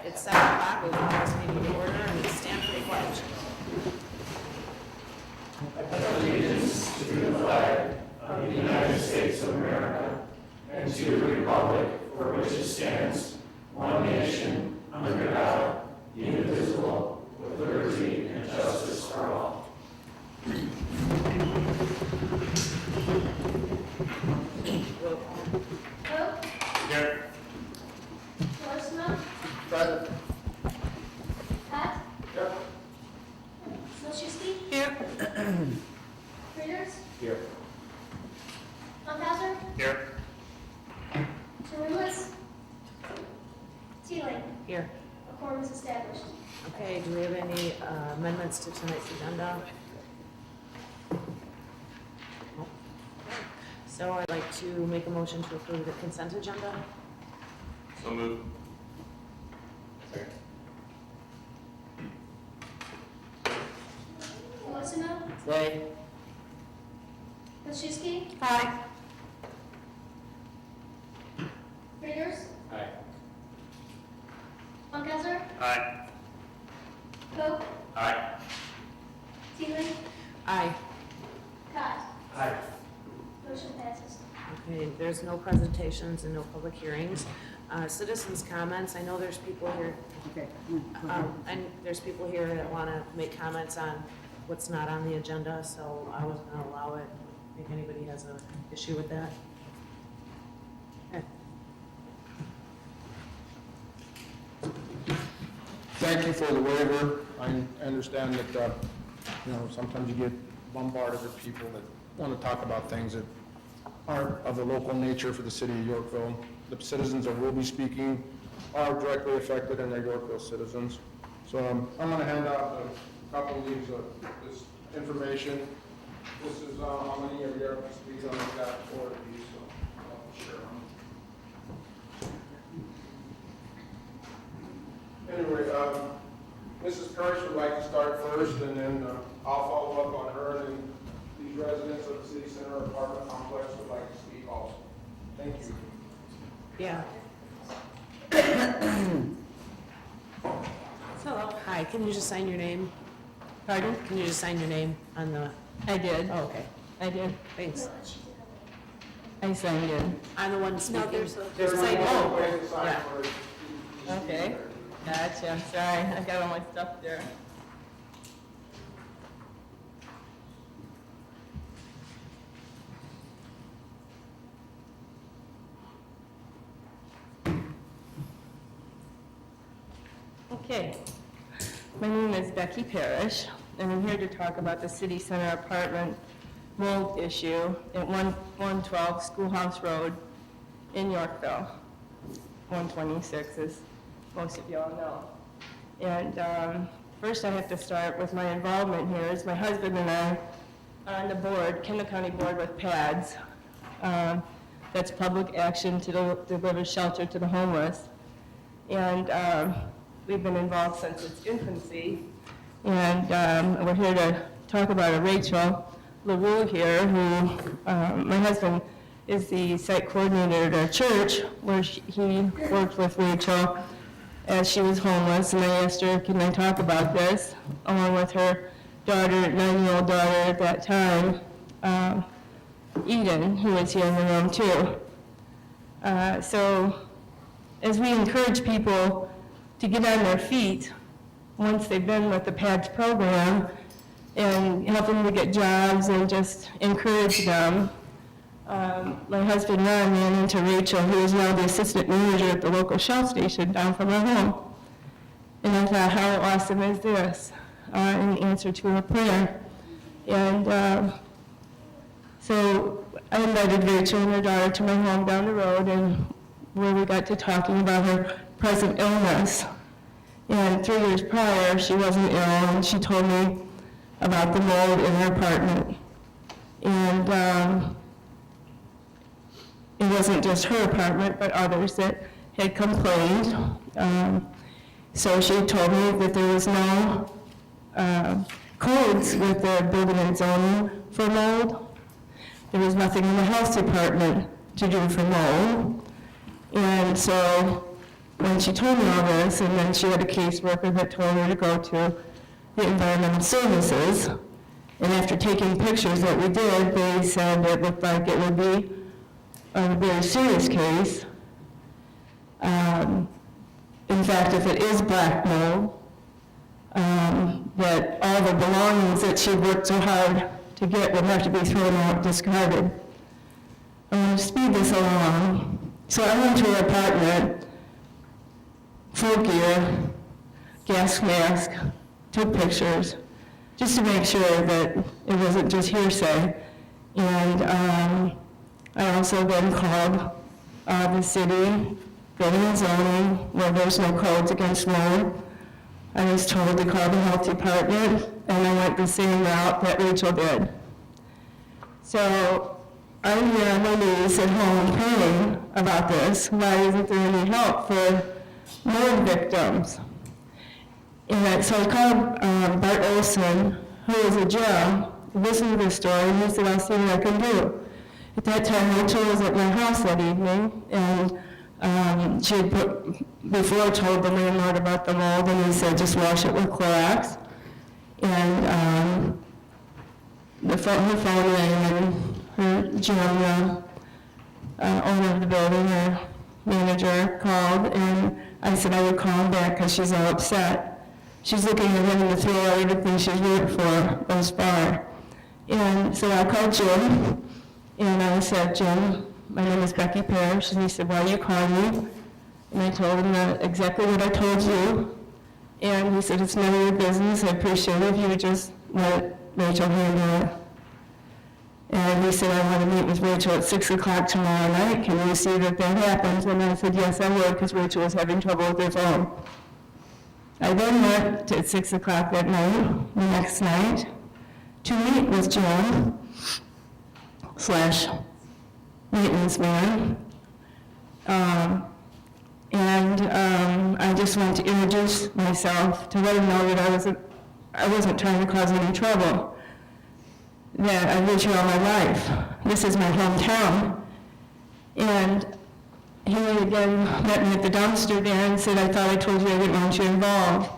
It's 7 o'clock, we'll call this meeting to order and stand for the pledge. Allegiance to the flag of the United States of America and to the republic for which it stands, one nation, under God, indivisible, with liberty and justice for all. Roll call. Cook, Here. Worsma, Present. Pat, Here. Milczewski, Here. Frieders, Here. Funkhauser, Here. Terwillis, Teeling. Here. A quorum is established. Okay, do we have any amendments to tonight's agenda? No. So I'd like to make a motion to approve the consent agenda. So moved. Second. Worsma, Aye. Milczewski, Aye. Frieders, Aye. Funkhauser, Aye. Cook, Aye. Teeling, Aye. Cott. Aye. Motion passes. Okay, there's no presentations and no public hearings. Citizens' comments, I know there's people here, and there's people here that want to make comments on what's not on the agenda, so I wasn't going to allow it. I think anybody has an issue with that. Okay. Thank you for the waiver. I understand that, sometimes you get bombarded with people that want to talk about things that aren't of the local nature for the city of Yorkville. The citizens that will be speaking are directly affected, and they're Yorkville citizens. So I'm going to hand out a couple of these, this information. This is how many of you are up to speed on that for these, so I'll share them. Anyway, Mrs. Kirsch would like to start first, and then I'll follow up on her, and then these residents of the City Center apartment complex would like to speak also. Thank you. Yeah. Hello. Hi, can you just sign your name? Pardon? Can you just sign your name on the? I did. Oh, okay. I did. Thanks. I signed in. I'm the one speaking. there's There's a sign. one way to sign yeah. for it. Okay. Gotcha. I'm sorry. I got all my stuff there. Okay. My name is Becky Parrish, and I'm here to talk about the City Center apartment mold issue at 112 Schoolhouse Road in Yorkville. 126, as most of y'all know. And first I have to start with my involvement here, as my husband and I are on the board, Kendall County Board with PADS. That's Public Action to Deliver Shelter to the Homeless. And we've been involved since its infancy. And we're here to talk about Rachel LaRue here, who my husband is the site coordinator at our church, where he worked with Rachel as she was homeless. And I asked her, can I talk about this, along with her daughter, 9-year-old daughter at that time, Eden, who was here in the room too. So as we encourage people to get on their feet once they've been with the PADS program and help them to get jobs and just encourage them, my husband Ron ran into Rachel, who is now the assistant manager at the local Shell station down from our home. And I thought, how awesome is this? In answer to her prayer. And so I invited Rachel and her daughter to my home down the road, and where we got to talking about her present illness. And 3 years prior, she wasn't ill, and she told me about the mold in her apartment. And it wasn't just her apartment, but others that had complained. So she told me that there was no codes with the building and zoning for mold. There was nothing in the health department to do for mold. And so when she told me all this, and then she had a caseworker that told her to go to the environmental services. And after taking pictures that we did, they said it looked like it would be a very serious case. In fact, if it is black mold, that all the belongings that she worked so hard to get would have to be thrown out, discarded. I'm going to speed this along. So I went to her apartment, full gear, gas mask, took pictures, just to make sure that it wasn't just hearsay. And I also then called the city, building and zoning, where there's no codes against mold. I was told to call the health department, and I went the same route that Rachel did. So I'm here on my knees at home praying about this. Why isn't there any help for mold victims? And so I called Bart Olson, who is a Joe, listened to the story, and he said, I'll see what I can do. At that time, Rachel was at my house that evening, and she had before told the landlord about the mold, and he said, just wash it with Clorox. And her phone rang, and her Jim, owner of the building, her manager, called, and I said I would call him back because she's all upset. She's looking at him to throw out everything she's worked for thus far. And so I called Jim, and I said, Jim, my name is Becky Parrish, and he said, why are you calling me? And I told him exactly what I told you. And he said, it's none of your business. I appreciate it if you would just let Rachel handle it. And he said, I want to meet with Rachel at 6 o'clock tomorrow night. Can you see that happens? And I said, yes, I would, because Rachel was having trouble with her phone. I then went at 6 o'clock that night, the next night, to meet with Jim / maintenance man. I just wanted to introduce myself to let him know that I wasn't trying to cause any trouble, that I've lived here all my life. This is my hometown. And he again met me at the dumpster there and said, I thought I told you I didn't want you involved.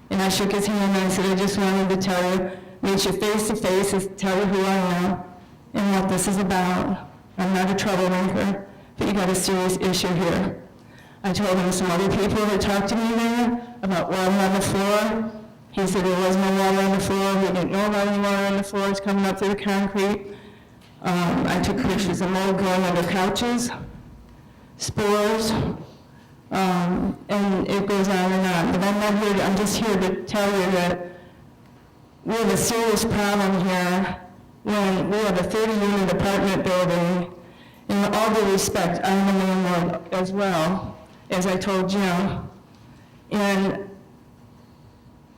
And I shook his hand and I said, I just wanted to tell you, meet you face to face, and tell you who I am and what this is about. I'm not a troublemaker, but you got a serious issue here. I told him some other people that talked to me there about water on the floor. He said there was no water on the floor. He didn't know about any water on the floor. It's coming up through the concrete. I took pictures of mold growing under couches, spores, and it goes on and on. But I'm just here to tell you that we have a serious problem here when we have a 30-unit apartment building. And with all due respect, I'm a landlord as well, as I told Jim. And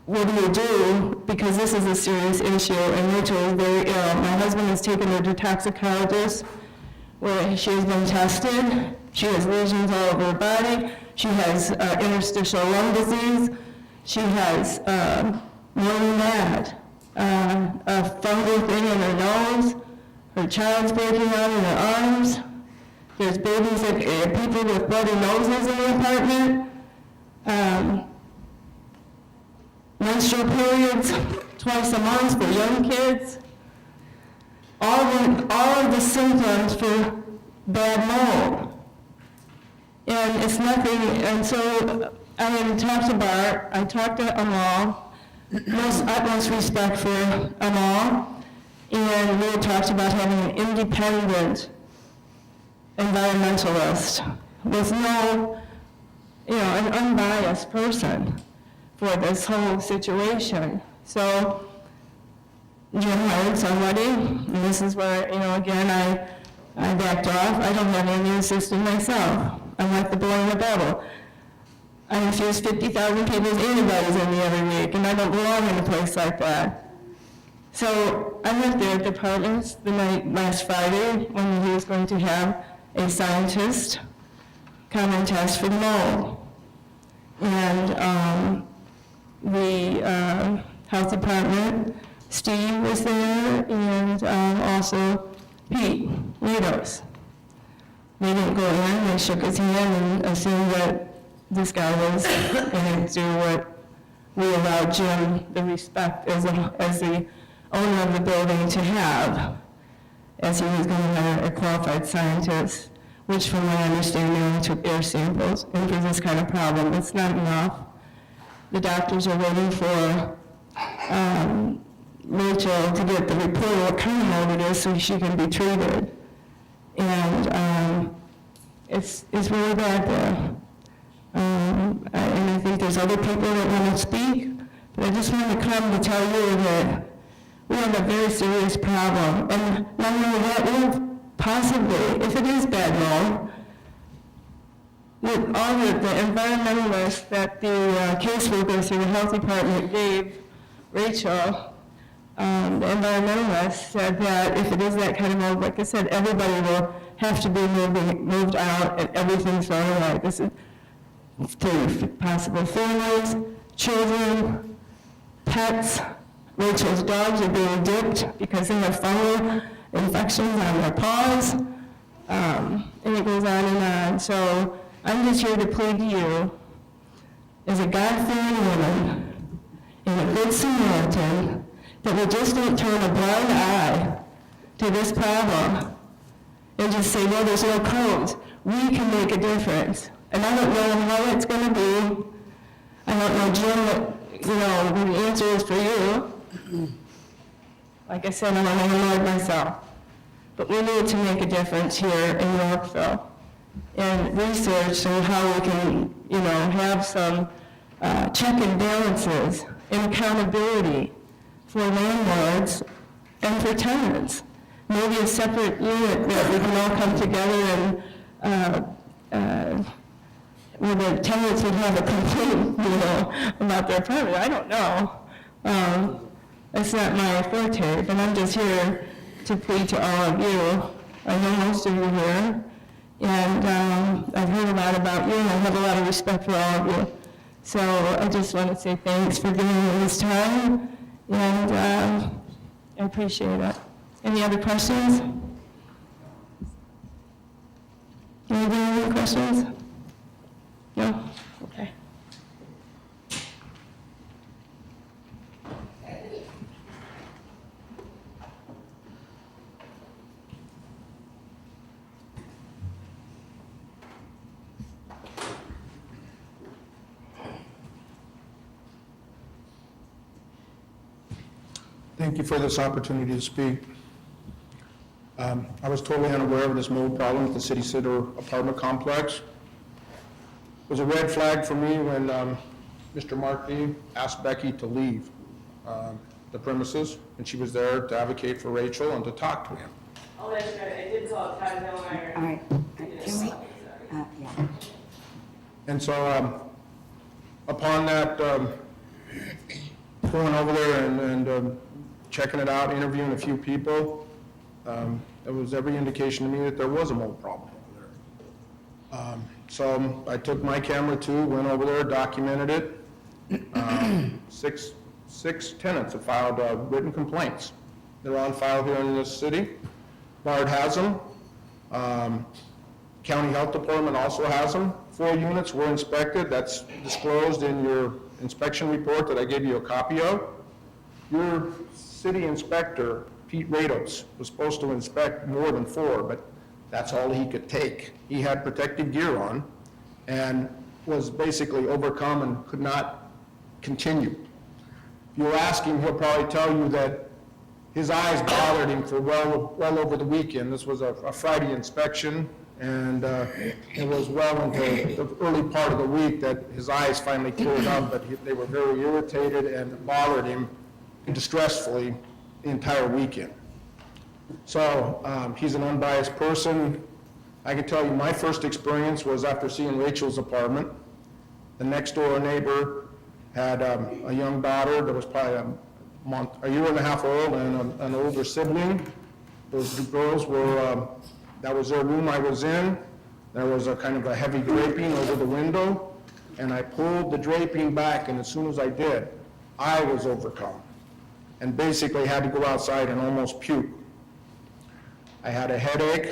what do you do? Because this is a serious issue, and Rachel is very ill. My husband has taken her to toxicologist, where she has been tested. She has lesions all over her body. She has interstitial lung disease. She has more than that, a fungal thing in her nose. Her child's breaking out in her arms. There's babies, people with bloody noses in the apartment. Menstrual periods twice a month for young kids. All of the symptoms for bad mold. And it's nothing, and so I had talked to Bart, I talked to Amal, utmost respect for Amal, and we had talked about having an independent environmentalist with no, an unbiased person for this whole situation. So Jim hired somebody, and this is where, again, I backed off. I don't have an immune system myself. I'm like the boy in the bubble. I infuse 50,000 people's antibodies in me every week, and I don't belong in a place like that. So I went there at the apartments the night last Friday when he was going to have a scientist come and test for the mold. And the health department, Steve was there, and also Pete Lidos. They didn't go in, they shook his hand and assumed that this guy was going to do what we allowed Jim the respect as the owner of the building to have, as he was going to hire a qualified scientist, which from my understanding took air samples. And for this kind of problem, it's not enough. The doctors are waiting for Rachel to get the report of what kind of mold it is so she can be treated. And it's really bad there. And I think there's other people that want to speak, but I just want to come to tell you that we have a very serious problem. And not only that, we have possibly, if it is bad mold, with all the environmentalists that the caseworkers through the health department gave Rachel, the environmentalists said that if it is that kind of mold, like I said, everybody will have to be moved out and everything's thrown away. This is to possible families, children, pets. Rachel's dogs are being dipped because they have fungal infections on their paws, and it goes on and on. So I'm just here to plead to you, as a God-fearing woman and a good Samaritan, that we just don't turn a blind eye to this problem and just say, well, there's no codes. We can make a difference. And I don't know how it's going to be. I don't know, Jim, what, the answer is for you. Like I said, I'm a landlord myself. But we need to make a difference here in Yorkville and research on how we can, have some check and balances and accountability for landlords and for tenants. Maybe a separate unit that we can all come together and where the tenants would have a complaint, about their apartment. I don't know. That's not my forte, but I'm just here to plead to all of you. I know most of you here, and I've heard a lot about you, and I have a lot of respect for all of you. So I just want to say thanks for giving me this time, and I appreciate it. Any other questions? Anybody have any questions? No? Okay. Thank you for this opportunity to speak. I was totally unaware of this mold problem at the City Center apartment complex. It was a red flag for me when Mr. Markey asked Becky to leave the premises, and she was there to advocate for Rachel and to talk to him. Oh, that's right. I did call Todd Miller. All right, can we, yeah. And so upon that, going over there and checking it out, interviewing a few people, there was every indication to me that there was a mold problem over there. So I took my camera too, went over there, documented it. Six tenants have filed written complaints. They're on file here in this city. Bard has them. County Health Department also has them. 4 units were inspected. That's disclosed in your inspection report that I gave you a copy of. Your city inspector, Pete Rados, was supposed to inspect more than 4, but that's all he could take. He had protective gear on and was basically overcome and could not continue. If you ask him, he'll probably tell you that his eyes bothered him for well over the weekend. This was a Friday inspection, and it was well into the early part of the week that his eyes finally cleared up, but they were very irritated and bothered him distressfully the entire weekend. So he's an unbiased person. I can tell you my first experience was after seeing Rachel's apartment. The next door neighbor had a young daughter that was probably a year and a half old, and an older sibling. Those two girls were, that was their room I was in. There was a kind of a heavy draping over the window, and I pulled the draping back, and as soon as I did, I was overcome and basically had to go outside and almost puke. I had a headache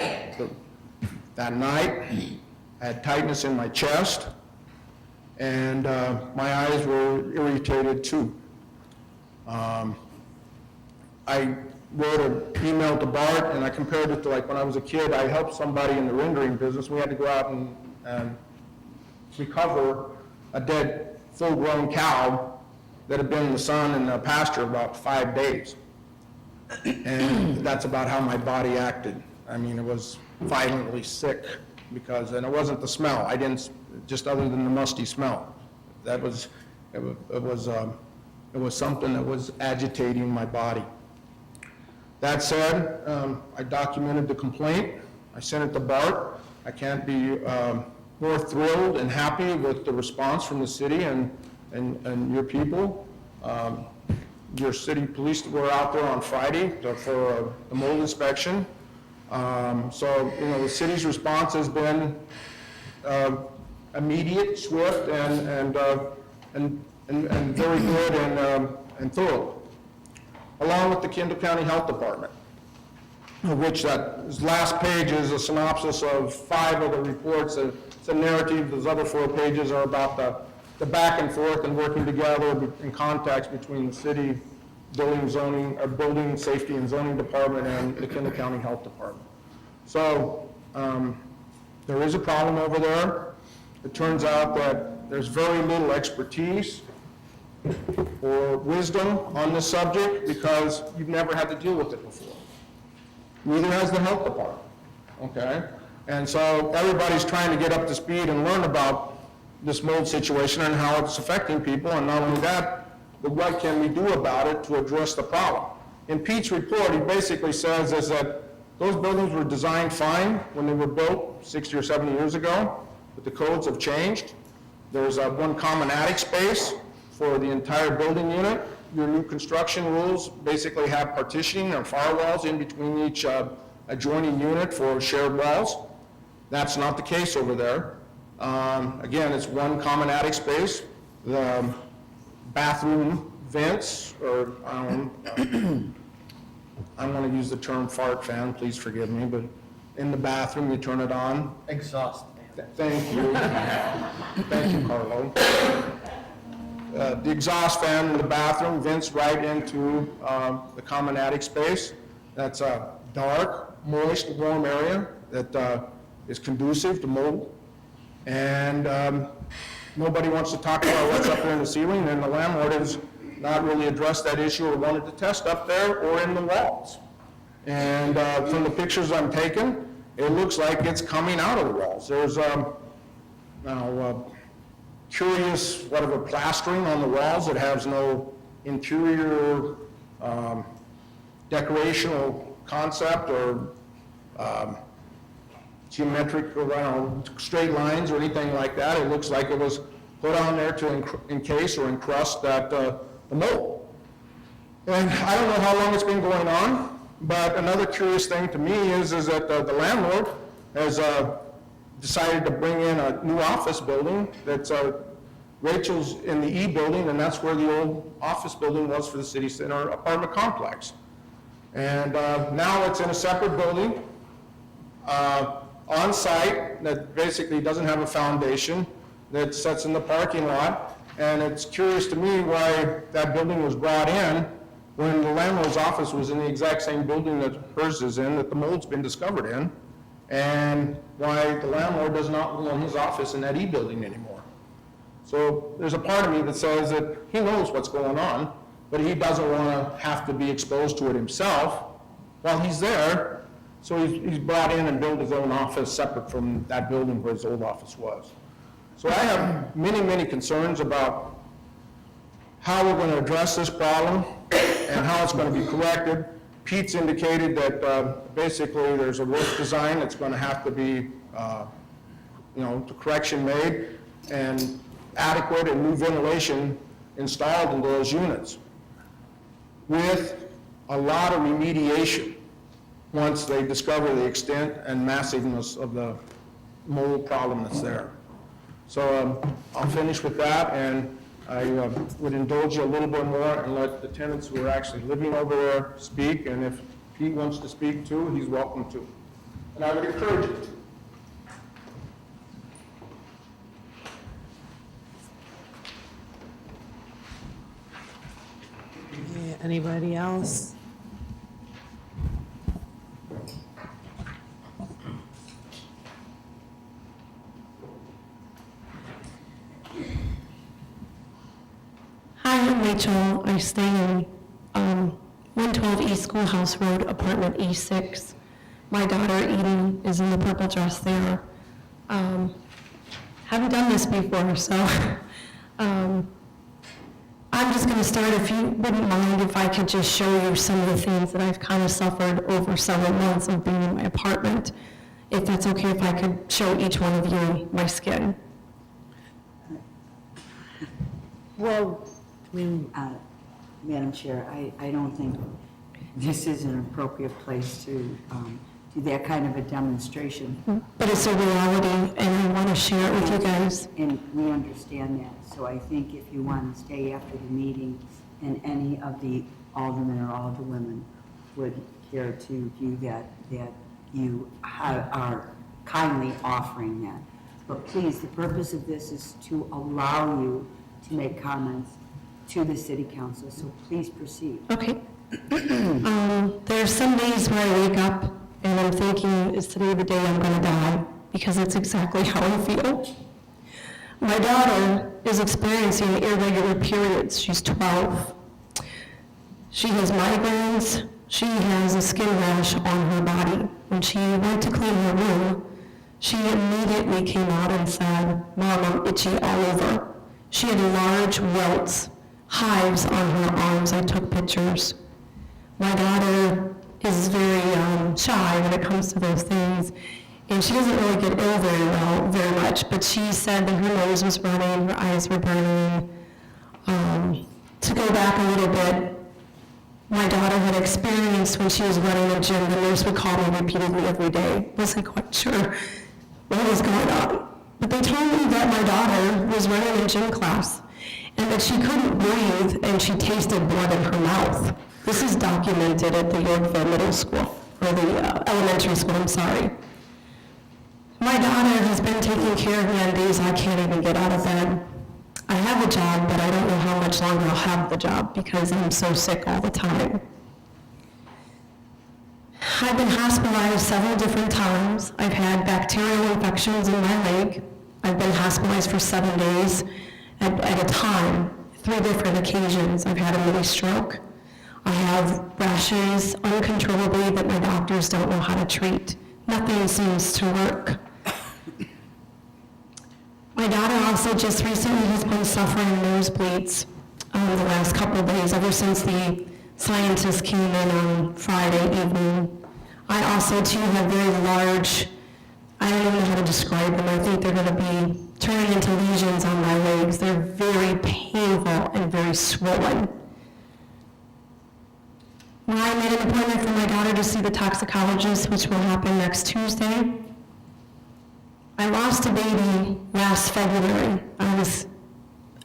that night. I had tightness in my chest. and my eyes were irritated too. I wrote an email to Bart, and I compared it to like when I was a kid. I helped somebody in the rendering business. We had to go out and recover a dead, full-grown cow that had been in the sun in the pasture about 5 days. And that's about how my body acted. I mean, it was violently sick because, and it wasn't the smell. I didn't, just other than the musty smell. That was, it was something that was agitating my body. That said, I documented the complaint. I sent it to Bart. I can't be more thrilled and happy with the response from the city and your people. Your city police were out there on Friday for a mold inspection. So, you know, the city's response has been immediate, swift, and very good and thorough, along with the Kendall County Health Department, which that last page is a synopsis of 5 of the reports. It's a narrative. Those other 4 pages are about the back and forth and working together in contacts between the city building safety and zoning department and the Kendall County Health Department. So there is a problem over there. It turns out that there's very little expertise or wisdom on this subject because you've never had to deal with it before. Neither has the health department, okay? And so everybody's trying to get up to speed and learn about this mold situation and how it's affecting people, and not only that, but what can we do about it to address the problem. In Pete's report, he basically says is that those buildings were designed fine when they were built 60 or 70 years ago, but the codes have changed. There's one common attic space for the entire building unit. Your new construction rules basically have partitioning or firewalls in between each adjoining unit for shared walls. That's not the case over there. Again, it's one common attic space. The bathroom vents, or I'm going to use the term fart fan, please forgive me, but in the bathroom, you turn it on. Exhaust fan. Thank you. Thank you, Carlo. The exhaust fan in the bathroom vents right into the common attic space. That's a dark, moist, warm area that is conducive to mold. And nobody wants to talk about what's up there in the ceiling, and the landlord has not really addressed that issue or wanted to test up there or in the walls. And from the pictures I'm taking, it looks like it's coming out of the walls. There's curious, whatever, plastering on the walls that has no interior decorational concept or geometric, or straight lines or anything like that. It looks like it was put on there to encase or encrust that the mold. And I don't know how long it's been going on, but another curious thing to me is that the landlord has decided to bring in a new office building that's Rachel's in the E building, and that's where the old office building was for the city center apartment complex. And now it's in a separate building on site that basically doesn't have a foundation, that sits in the parking lot. And it's curious to me why that building was brought in when the landlord's office was in the exact same building that hers is in, that the mold's been discovered in, and why the landlord does not want his office in that E building anymore. So there's a part of me that says that he knows what's going on, but he doesn't want to have to be exposed to it himself while he's there. So he's brought in and built his own office separate from that building where his old office was. So I have many, many concerns about how we're going to address this problem and how it's going to be corrected. Pete's indicated that basically there's a roof design that's going to have to be, the correction made, and adequate and new ventilation installed in those units, with a lot of remediation once they discover the extent and massiveness of the mold problem that's there. So I'll finish with that, and I would indulge you a little bit more and let the tenants who are actually living over there speak, and if Pete wants to speak too, he's welcome to. And I would encourage you to. Anybody else? Hi, I'm Rachel. I stay in 112 East Schoolhouse Road, apartment E6. My daughter Eden is in the purple dress there. Haven't done this before, so I'm just going to start, if you wouldn't mind, if I could just show you some of the things that I've kind of suffered over several months of being in my apartment. If that's okay, if I could show each one of you my skin. Well, I mean, Madam Chair, I don't think this is an appropriate place to do that kind of a demonstration. But it's a reality, and I want to share it with you guys. And we understand that, so I think if you want to stay after the meeting and any of the aldermen or alderwomen would care to view that you are kindly offering that. But please, the purpose of this is to allow you to make comments to the city council, so please proceed. Okay. There's some days where I wake up and I'm thinking, is today the day I'm going to die? Because that's exactly how I feel. My daughter is experiencing irregular periods. She's 12. She has migraines. She has a skin rash on her body. When she went to clean her room, she immediately came out and said, "Mom, I'm itchy all over." She had large welts, hives on her arms. I took pictures. My daughter is very shy when it comes to those things, and she doesn't really get ill very much, but she said that her nose was running, her eyes were burning. To go back a little bit, my daughter had experienced when she was running a gym, the nurse would call me repeatedly every day. Wasn't quite sure what was going on. But they told me that my daughter was running a gym class and that she couldn't breathe and she tasted blood in her mouth. This is documented at the Yorkville Middle School, or the elementary school, I'm sorry. My daughter has been taking care of me on days I can't even get out of bed. I have a job, but I don't know how much longer I'll have the job because I'm so sick all the time. I've been hospitalized several different times. I've had bacterial infections in my leg. I've been hospitalized for 7 days at a time, 3 different occasions. I've had a mini stroke. I have rashes uncontrollably that my doctors don't know how to treat. Nothing seems to work. My daughter also just recently has been suffering nosebleeds the last couple of days, ever since the scientists came in on Friday evening. I also too have very large, I don't even know how to describe them. I think they're going to be turning into lesions on my legs. They're very painful and very swollen. I made an appointment for my daughter to see the toxicologist, which will happen next Tuesday. I lost a baby last February. I was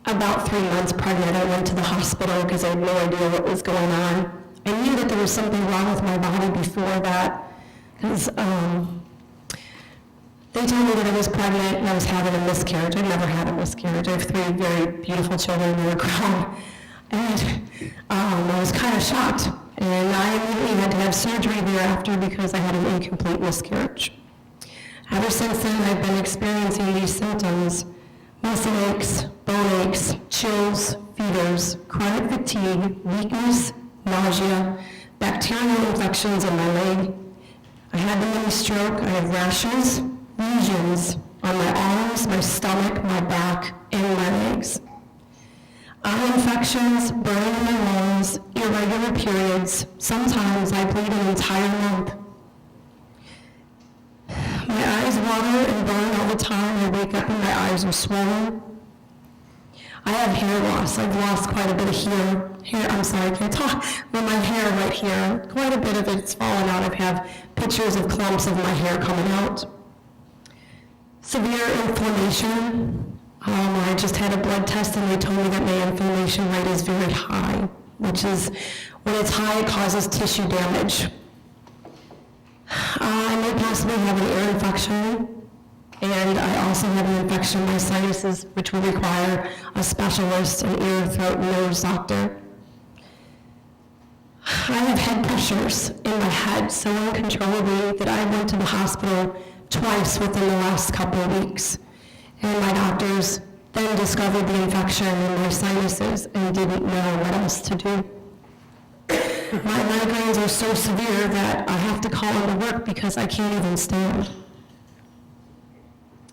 about 3 months pregnant. I went to the hospital because I had no idea what was going on. I knew that there was something wrong with my body before that, because they told me that I was pregnant and I was having a miscarriage. I've never had a miscarriage. I have 3 very beautiful children who are grown. And I was kind of shocked. And I immediately had to have surgery thereafter because I had an incomplete miscarriage. Ever since then, I've been experiencing these symptoms: muscle aches, bone aches, chills, fevers, chronic fatigue, weakness, nausea, bacterial infections in my leg. I had the mini stroke. I have rashes, lesions on my arms, my stomach, my back, and my legs. Eye infections, burning in my lungs, irregular periods. Sometimes I bleed an entire month. My eyes water and burn all the time. I wake up and my eyes are swollen. I have hair loss. I've lost quite a bit of hair. I'm sorry, I can't talk. But my hair right here, quite a bit of it's fallen out. I have pictures of clumps of my hair coming out. Severe inflammation. I just had a blood test and they told me that my inflammation rate is very high, which is, when it's high, it causes tissue damage. I may possibly have an ear infection, and I also have an infection in my sinuses, which will require a specialist, an ear, throat, and nose doctor. I have had pressures in my head so uncontrollably that I went to the hospital twice within the last couple of weeks. And my doctors then discovered the infection in my sinuses and didn't know what else to do. My migraines are so severe that I have to call into work because I can't even stand.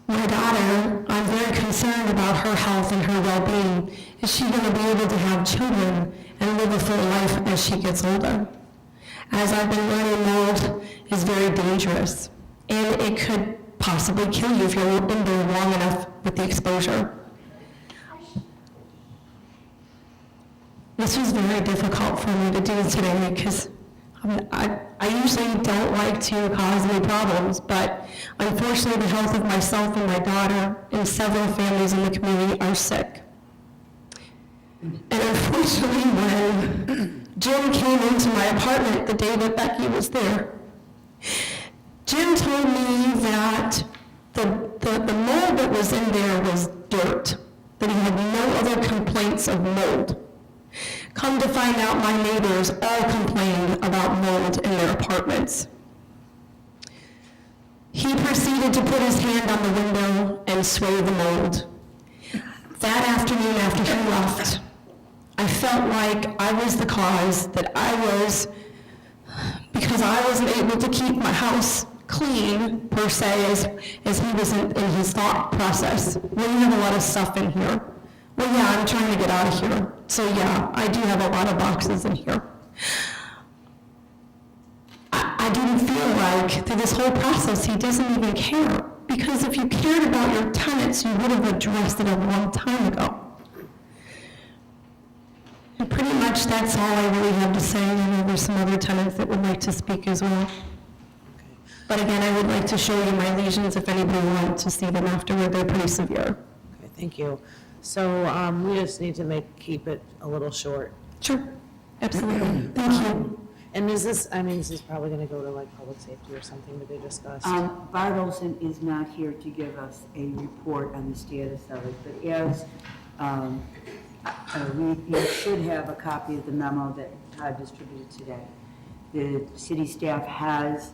My daughter, I'm very concerned about her health and her well-being. Is she going to be able to have children and live a full life as she gets older? As I've been learning, mold is very dangerous, and it could possibly kill you if you're in there long enough with the exposure. This was very difficult for me to do today because I usually don't like to cause any problems, but unfortunately the health of myself and my daughter and several families in the community are sick. And unfortunately when Jim came into my apartment the day that Becky was there, Jim told me that the mold that was in there was dirt, that he had no other complaints of mold. Come to find out, my neighbors all complained about mold in their apartments. He proceeded to put his hand on the window and sway the mold. That afternoon after he left, I felt like I was the cause, that because I wasn't able to keep my house clean, per se, as he was in his thought process. Well, you have a lot of stuff in here. Well, yeah, I'm trying to get out of here. So yeah, I do have a lot of boxes in here. I didn't feel like through this whole process he doesn't even care. Because if you cared about your tenants, you would have addressed it a long time ago. And pretty much that's all I really have to say. I know there's some other tenants that would like to speak as well. But again, I would like to show you my lesions if anybody wants to see them afterward. They're pretty severe. Okay, thank you. So we just need to keep it a little short. Sure, absolutely. Thank you. And is this probably going to go to like public safety or something to be discussed? Bart Olson is not here to give us a report on the status of it, but as we should have a copy of the memo that Todd distributed today. The city staff has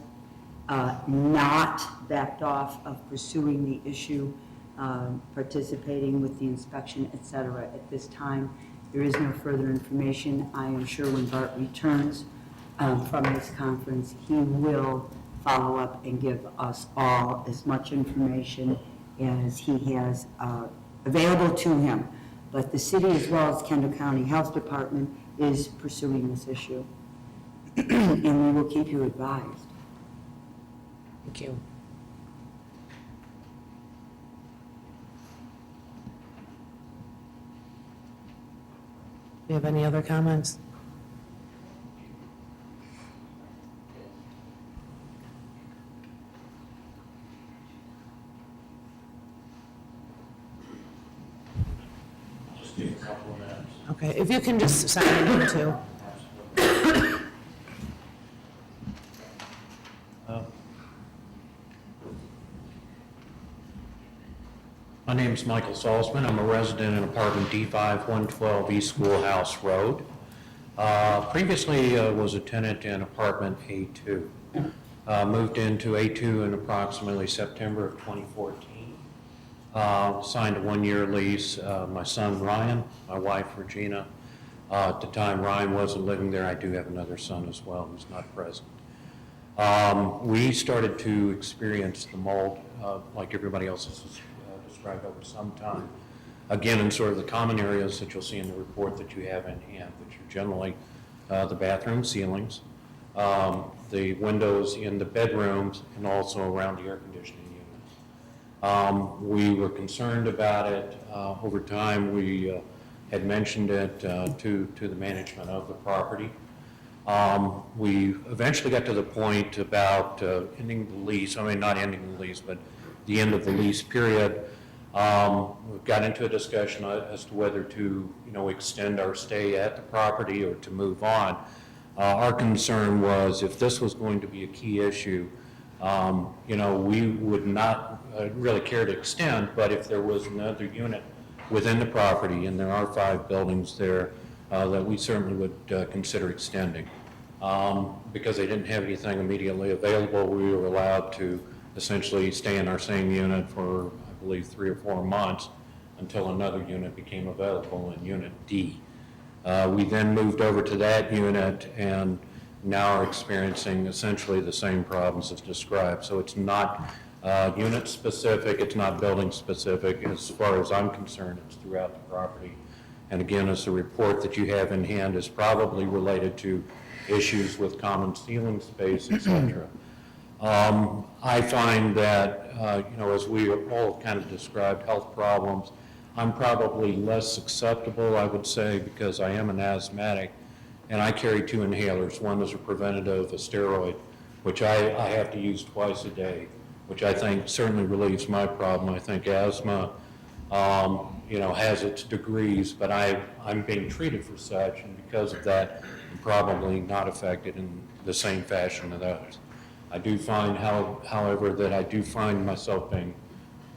not backed off of pursuing the issue, participating with the inspection, et cetera. At this time, there is no further information. I am sure when Bart returns from this conference, he will follow up and give us all as much information as he has available to him. But the city, as well as Kendall County Health Department, is pursuing this issue. And we will keep you advised. Thank you. Do you have any other comments? Just need a couple of minutes. Okay, if you can just sign in too. My name is Michael Salzman. I'm a resident in apartment D5, 112 East Schoolhouse Road. Previously was a tenant in apartment A2. Moved into A2 in approximately September of 2014. Signed a one-year lease. My son Ryan, my wife Regina. At the time Ryan wasn't living there. I do have another son as well who's not present. We started to experience the mold like everybody else has described over some time. Again, in sort of the common areas that you'll see in the report that you have in hand, which are generally the bathroom ceilings, the windows in the bedrooms, and also around the air conditioning units. We were concerned about it. Over time, we had mentioned it to the management of the property. We eventually got to the point about ending the lease, not ending the lease, but the end of the lease period. We got into a discussion as to whether to, extend our stay at the property or to move on. Our concern was if this was going to be a key issue, we would not really care to extend, but if there was another unit within the property, and there are 5 buildings there, that we certainly would consider extending. Because they didn't have anything immediately available, we were allowed to essentially stay in our same unit for, I believe, 3 or 4 months until another unit became available in Unit D. We then moved over to that unit and now are experiencing essentially the same problems as described. So it's not unit specific, it's not building specific. As far as I'm concerned, it's throughout the property. And again, as the report that you have in hand is probably related to issues with common ceiling space, et cetera. I find that, as we all kind of described health problems, I'm probably less susceptible, I would say, because I am an asthmatic, and I carry 2 inhalers. One is a preventative, a steroid, which I have to use twice a day, which I think certainly relieves my problem. I think asthma, has its degrees, but I'm being treated for such, and because of that, I'm probably not affected in the same fashion as others. I do find, however, that I do find myself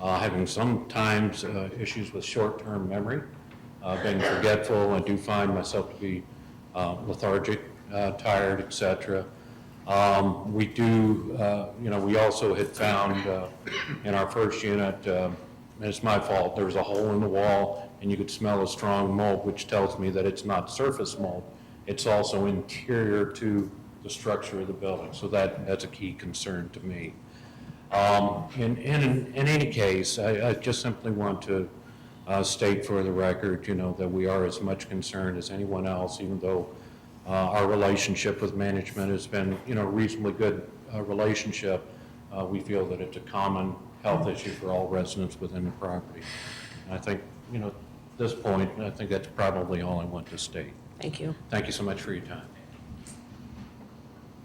having sometimes issues with short-term memory, being forgetful. I do find myself to be lethargic, tired, etc. We do, we also had found in our first unit, and it's my fault, there was a hole in the wall and you could smell a strong mold, which tells me that it's not surface mold, it's also interior to the structure of the building. So that's a key concern to me. In any case, I just simply want to state for the record, that we are as much concerned as anyone else, even though our relationship with management has been, a reasonably good relationship. We feel that it's a common health issue for all residents within the property. And I think, at this point, I think that's probably all I want to state. Thank you. Thank you so much for your time.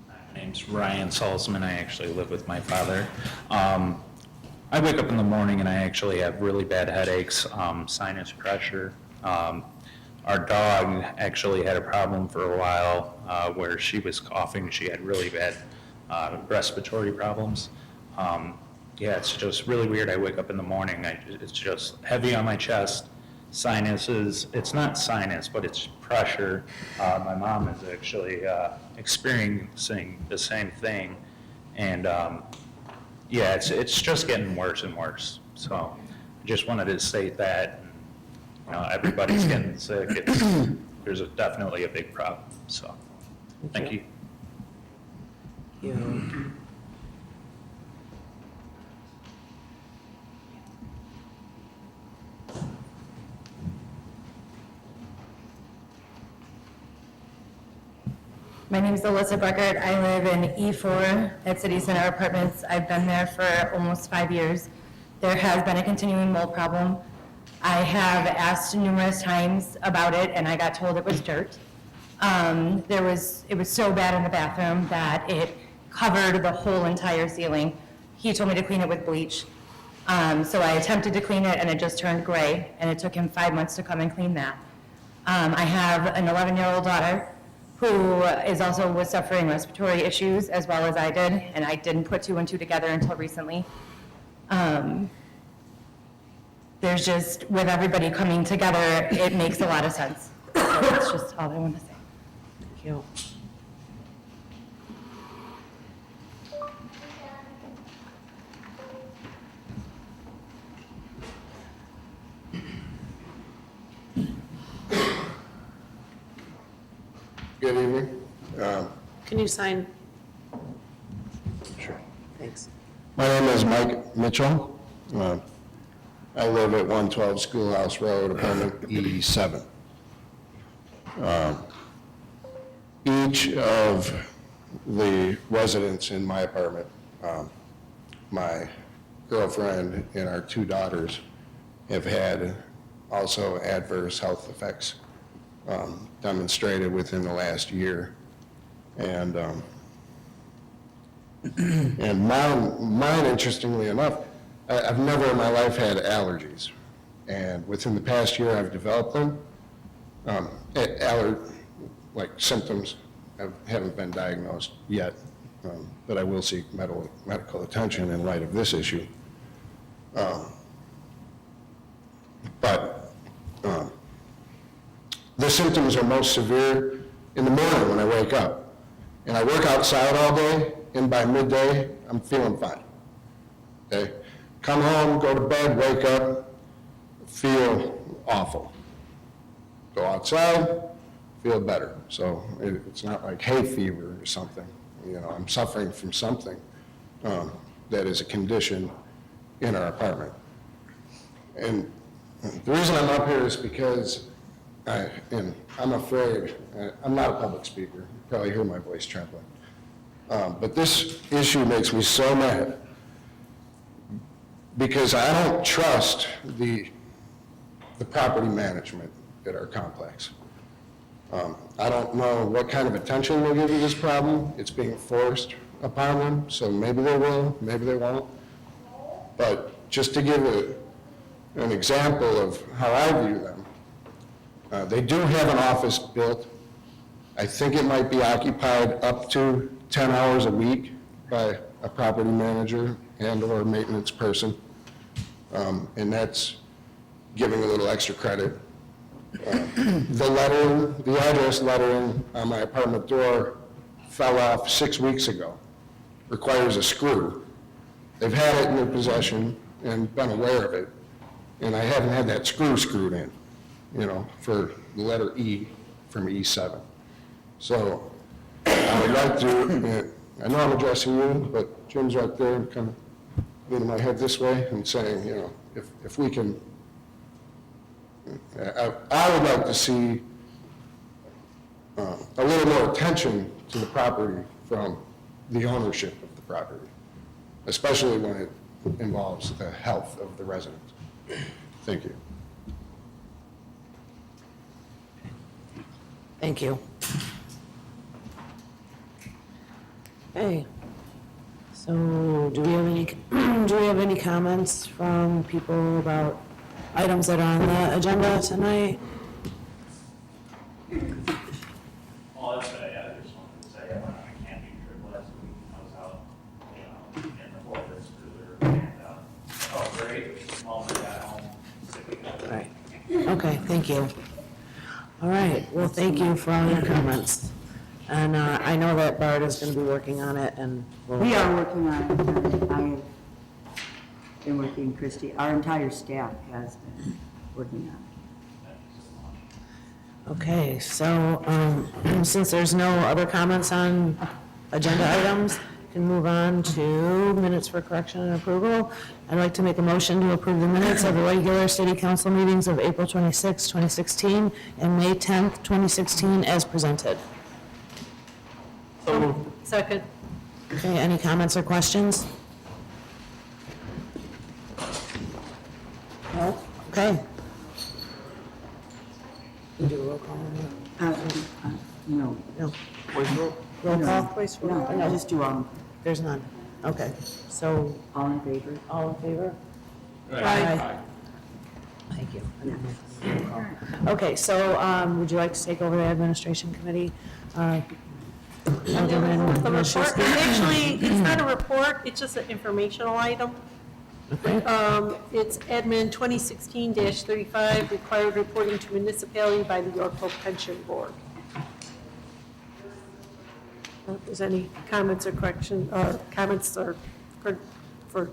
My name's Ryan Salzman. I actually live with my father. I wake up in the morning and I actually have really bad headaches, sinus pressure. Our dog actually had a problem for a while where she was coughing. She had really bad respiratory problems. It's just really weird. I wake up in the morning, it's just heavy on my chest, sinuses. It's not sinus, but it's pressure. My mom is actually experiencing the same thing. And it's just getting worse and worse. So I just wanted to state that, everybody's getting sick. There's definitely a big problem. So thank you. My name is Alyssa Breckert. I live in E4 at City Center Apartments. I've been there for almost 5 years. There has been a continuing mold problem. I have asked numerous times about it, and I got told it was dirt. It was so bad in the bathroom that it covered the whole entire ceiling. He told me to clean it with bleach. So I attempted to clean it, and it just turned gray, and it took him 5 months to come and clean that. I have an 11-year-old daughter who was suffering respiratory issues as well as I did, and I didn't put 2 and 2 together until recently. There's just, with everybody coming together, it makes a lot of sense. So that's just all I want to say. Thank you. Good evening. Can you sign? Sure. Thanks. My name is Mike Mitchell. I live at 112 Schoolhouse Road, apartment E7. Each of the residents in my apartment, my girlfriend and our 2 daughters, have had also adverse health effects demonstrated within the last year. And mine, interestingly enough, I've never in my life had allergies. And within the past year, I've developed them. Like symptoms haven't been diagnosed yet, but I will seek medical attention in light of this issue. The symptoms are most severe in the morning when I wake up. and I work outside all day, and by midday, I'm feeling fine. Okay? Come home, go to bed, wake up, feel awful. Go outside, feel better. So it's not like hay fever or something. You know, I'm suffering from something that is a condition in our apartment. And the reason I'm up here is because I'm afraid, I'm not a public speaker, you probably hear my voice trembling. But this issue makes me so mad because I don't trust the property management at our complex. I don't know what kind of attention they'll give to this problem. It's being forced upon them, so maybe they will, maybe they won't. But just to give an example of how I view them, they do have an office built. I think it might be occupied up to 10 hours a week by a property manager and or maintenance person. And that's giving a little extra credit. The address lettering on my apartment door fell off 6 weeks ago. Requires a screw. They've had it in their possession and been aware of it, and I haven't had that screw screwed in, you know, for the letter E from E7. So I would like to, I know I'm addressing you, but Jim's right there, kind of leaning my head this way and saying, you know, if we can, I would like to see a little more attention to the property from the ownership of the property, especially when it involves the health of the residents. Thank you. Thank you. Okay. So do we have any comments from people about items that are on the agenda tonight? Well, that's what I just wanted to say, I went on a camping trip last week, I was out, in the forest cruiser, and, oh, great, mom and got home, sick again. Right. Okay, thank you. All right, well, thank you for all your comments. And I know that Bart is going to be working on it, and We are working on it. I have been working, Christie, our entire staff has been working on it. Okay, so since there's no other comments on agenda items, we can move on to minutes for correction and approval. I'd like to make a motion to approve the minutes of the regular city council meetings of April 26, 2016, and May 10th, 2016, as presented. Second. Okay, any comments or questions? No? Okay. You do a roll call on that? No. No. Roll call, please? No, just do all, There's none. Okay, so all in favor? all in favor? Aye. Thank you. Okay, so would you like to take over the administration committee? Alderman The report, Mashewski? actually, it's not a report, it's just an informational item. Okay. It's admin 2016-35, required reporting to municipality by the Yorkville Pension Board. If there's any comments or comments or for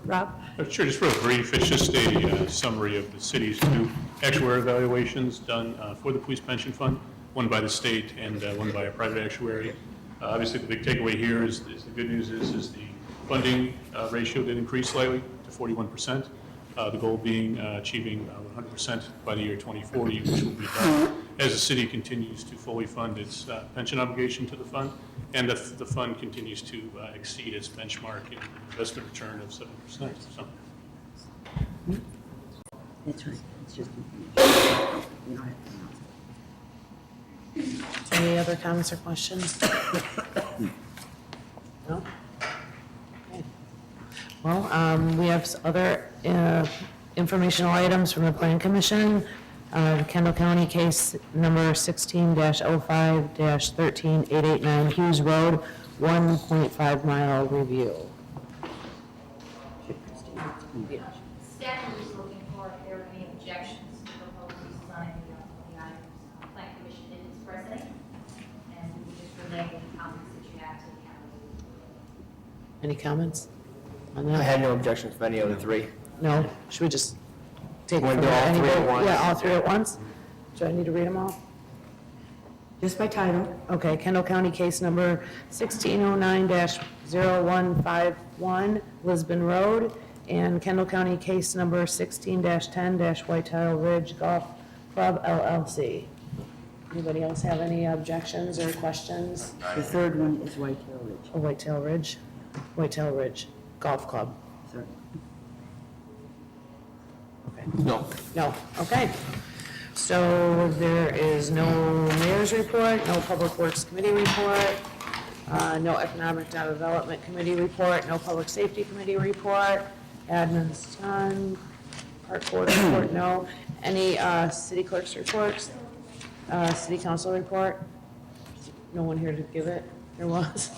Rob? Sure, just real brief, it's just a summary of the city's two actuary evaluations done for the police pension fund, one by the state and one by a private actuary. Obviously, the big takeaway here is the good news is the funding ratio did increase slightly to 41%. The goal being achieving 100% by the year 2040, which will be done as the city continues to fully fund its pension obligation to the fund, and the fund continues to exceed its benchmark in investment return of 7%. So, That's right, it's just information. You don't have to announce it. Any other comments or questions? No? Okay. Well, we have other informational items from the Plan Commission. Kendall County case number 16-05-13889 Hughes Road, 1.5 mile review. Staff is looking for if there are any objections to proposals on any of the items. Plan Commission did express any, and we just relay the comments that you have to Any comments on I that? had no objections from any of the three. No? Should we just take? Wanna from do all any three at vote? once? Yeah, all three at once? Do I need to read them all? Just by title. Okay, Kendall County case number 1609-0151, Lisbon Road, and Kendall County case number 16-10-Whitetail Ridge Golf Club LLC. Anybody else have any objections or questions? The third one is Whitetail Ridge. Oh, Whitetail Ridge Golf Club. Sorry. Okay. No. No, okay. So there is no mayor's report, no public works committee report, no economic development committee report, no public safety committee report, admin's done, park board report, no. Any city clerk's reports? City council report? No one here to give it? There was.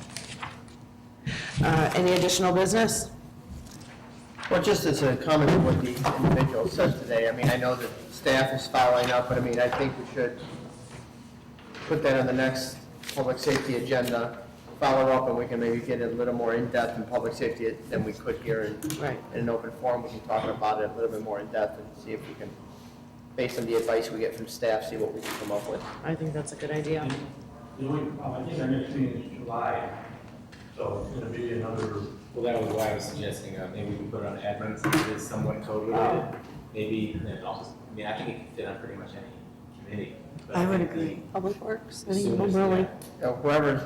Any additional business? Well, just as a comment on what the individual said today, I mean, I know that staff is following up, but I mean, I think we should put that on the next public safety agenda, follow up, and we can maybe get a little more in-depth in public safety than we could here in an open forum. We can talk about it a little bit more in-depth and see if we can, based on the advice we get from staff, see what we can come up with. I think that's a good idea. The only problem, I think our next meeting is July, so it's gonna be another. Well, that was why I was suggesting, maybe we can put it on admin since it is somewhat code related. Maybe, then also, I mean, I think it can fit on pretty much any committee. But I would think agree. Public works, the anyone soonest, really? yeah. Whoever's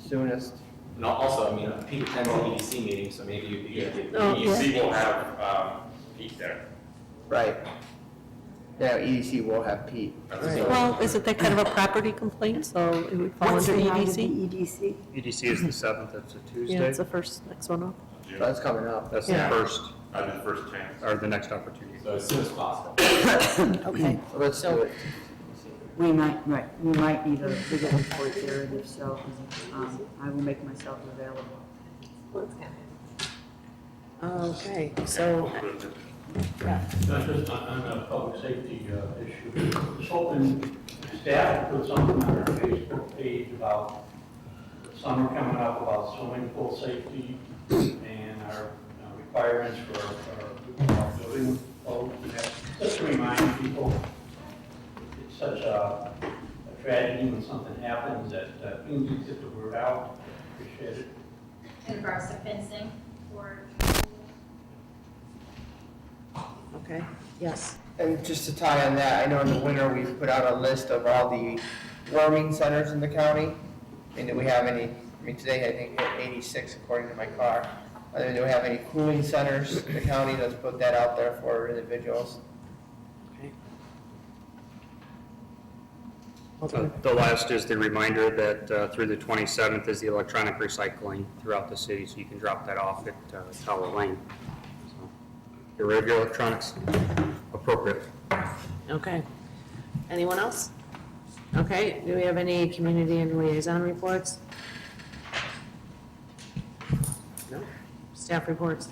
soonest. And also, I mean, Pete attends the EDC meeting, so maybe it'd be good to get. Oh, yeah. EDC will have, Pete there. Right. Yeah, EDC will have Pete. Well, isn't that kind of a property complaint, so it would fall What's under the night of EDC? the EDC? EDC is the 7th, that's a Tuesday. Yeah, it's the first, next one up. That's coming up. That's Yeah. the first, The first 10. or the next opportunity. So as soon as possible. Okay. So let's do it. We might need a bigger report there, and if so, I will make myself available. Okay, so, yeah. Not just on the public safety issue, just hoping staff put something on our Facebook page about summer coming up, about swimming pool safety and our requirements for our building code. Just to remind people, it's such a tragedy when something happens that things get the word out. Appreciate it. In regards to fencing or Okay, yes. And just to tie on that, I know in the winter we put out a list of all the warming centers in the county. And do we have any, I mean, today I think we had 86 according to my car. Do we have any cooling centers in the county? Let's put that out there for individuals. Okay. The last is the reminder that through the 27th is the electronic recycling throughout the city, so you can drop that off at Tower Lane. So, get rid of your electronics appropriately. Okay. Anyone else? Okay, do we have any community and liaison reports? No? Staff reports?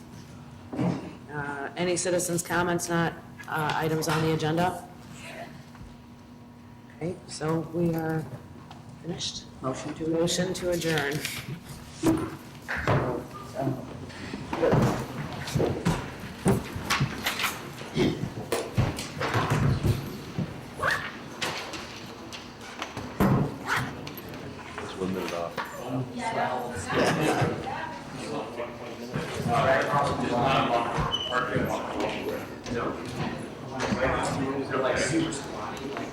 Any citizens' comments, not items on the agenda? Okay, so we are finished. Motion to adjourn. They're like super squatty, like,